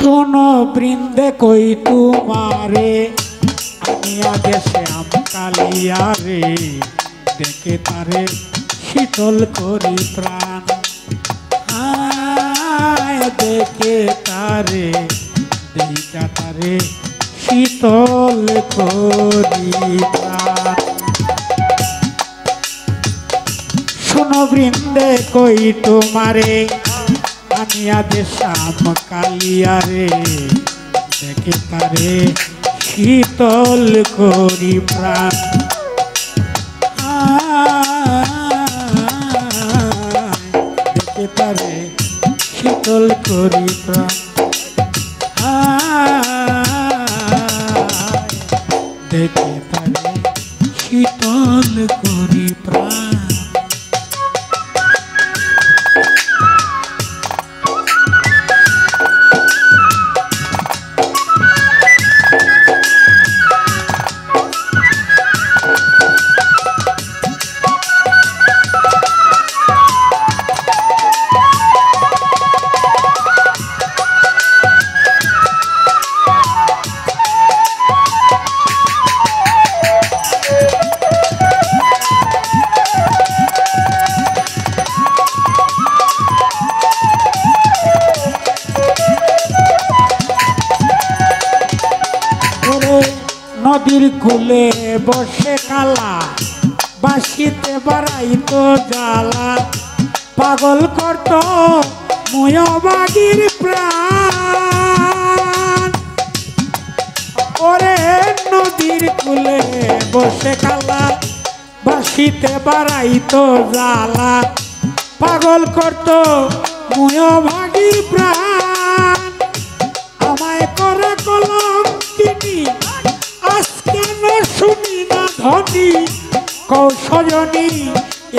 শোনো বৃন্দে কই তোমারে আমি আগে শ্যাম কালিয়া রে দেখে তারে শীতল করি প্রাণ দেখে তারে দেখা তারে শীতল করি প্রাণ শোনো বৃন্দে কই তোমারে আমি আগে শ্যাম কালিয়া রে দেখে তারে শীতল করি প্রাণ দেখে তারে শীতল করি প্রাণ দেখে তারে শীতল করি প্রাণ নদীর কূলে বসে কালা বাঁশিতে বাড়াইতো জ্বালা পাগল করত ময়বাগীর প্রাণ ওরে নদীর কূলে বসে কালা বাঁশিতে বাড়াইতো জ্বালা পাগল করত ময়বাগীর প্রাণ আমায় করে কলঙ্কিনী আজকে না শুনি না ধনী কৌশজনী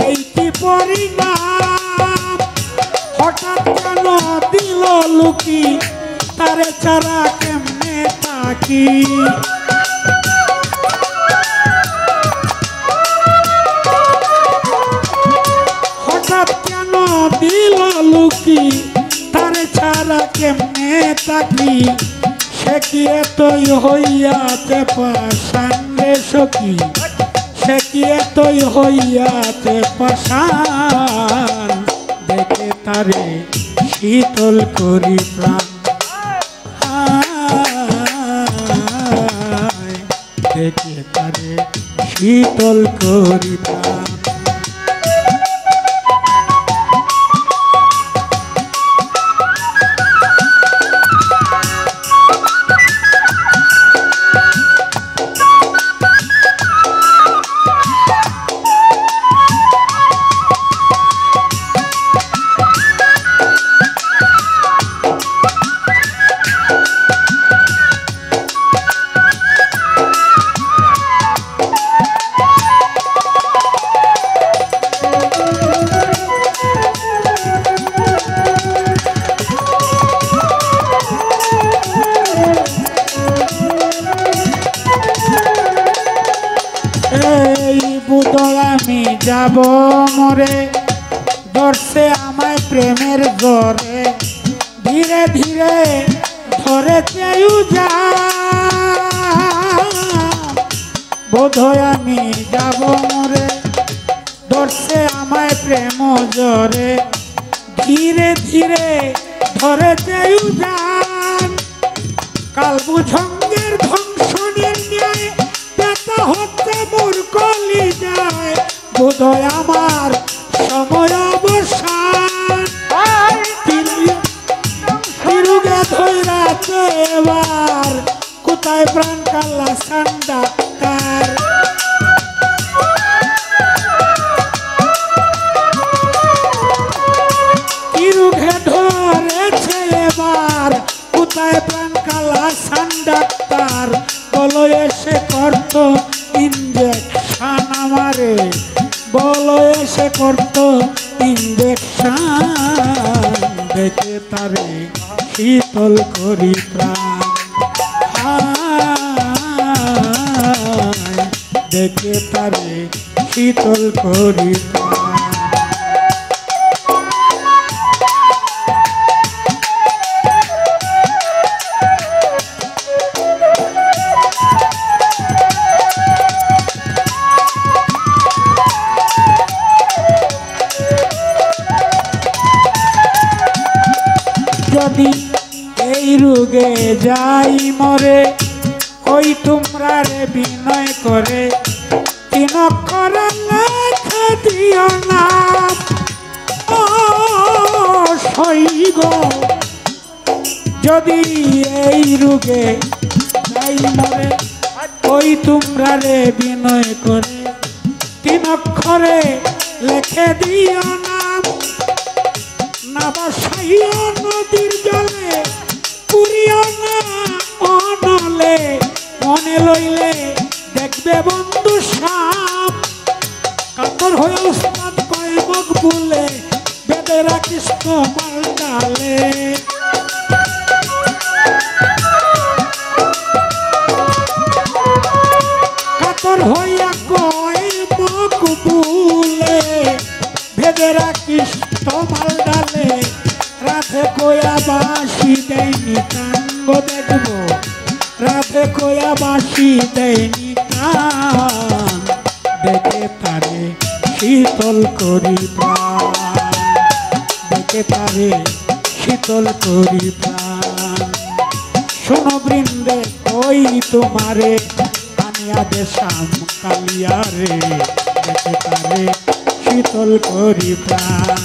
এই কি পরিণাম হঠাৎ কেন দিল লুকি তারে ছাড়া কেমনে থাকি হঠাৎ কেন দিল লুকি তারে ছাড়া কেমনে থাকি সে কি এতই হইয়াতে পাষাণ রে সখী সে কি এতই হইয়াতে পাষাণ দেখে তারে শীতল করি প্রাণ দেখে তারে শীতল করি প্রাণ আমি যাব মরে ধরছে আমায় প্রেমের জোরে ধীরে ধীরে ধরেছে বোধহয় আমি যাব মরে ধরছে আমায় প্রেম জোরে ধীরে ধীরে ধরেছে কালবুঝঙ্গের ধ্বংসনের ন্যায় ব্যথা হচ্ছে মোর কলিজায় বোধহয় আমার সময় অবসান তিরুগে ধৈরাছে এবার কোথায় প্রাণ কাল্লা ডাক্তার তিরুগে ধরেছে এবার কোথায় প্রাণ কাল্লা ডাক্তার বলো এসে করত ইঞ্জেকশন আমারে বলো এসে করত ইঞ্জেকশন দেখে তারে শীতল করি প্রাণ দেখে তারে শীতল করি প্রাণ এই রোগে যাই মরে ওই তোমরা রে বিনয় করে তিন অক্ষর লেখা দিও না সইগ যদি এই রোগে যাই মরে ওই তোমরা রে বিনয় করে তিন অক্ষরে লেখে দিও নাম না বাসাইও নদীর জলে পুরিও না অনলে মনে লইলে দেখবে বন্ধু সাপ কাতর হয়ে উস্তাদ কয় মুখ বলে বেদে রাখিস তোমার ডালে কাতর হইয়া কয় মুখ বলে বেদে রাখিস তোমার ডালে রাধে কয়া বাসি দেয়নি কাঙ্গ দেখবো রাধে কয়া বাসি দেয়নি কান দেখে তারে শীতল করি প্রাণ দেখে তারে শীতল করি প্রাণ শোনো বৃন্দে কই তোমারে আনিয়া দেশাম কালিয়া রে দেখে তারে শীতল করি প্রাণ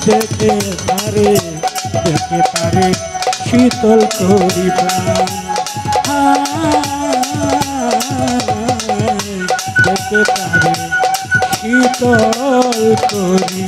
দেখে তারে শীতল করি প্রাণ দেখে তারে শীতল করি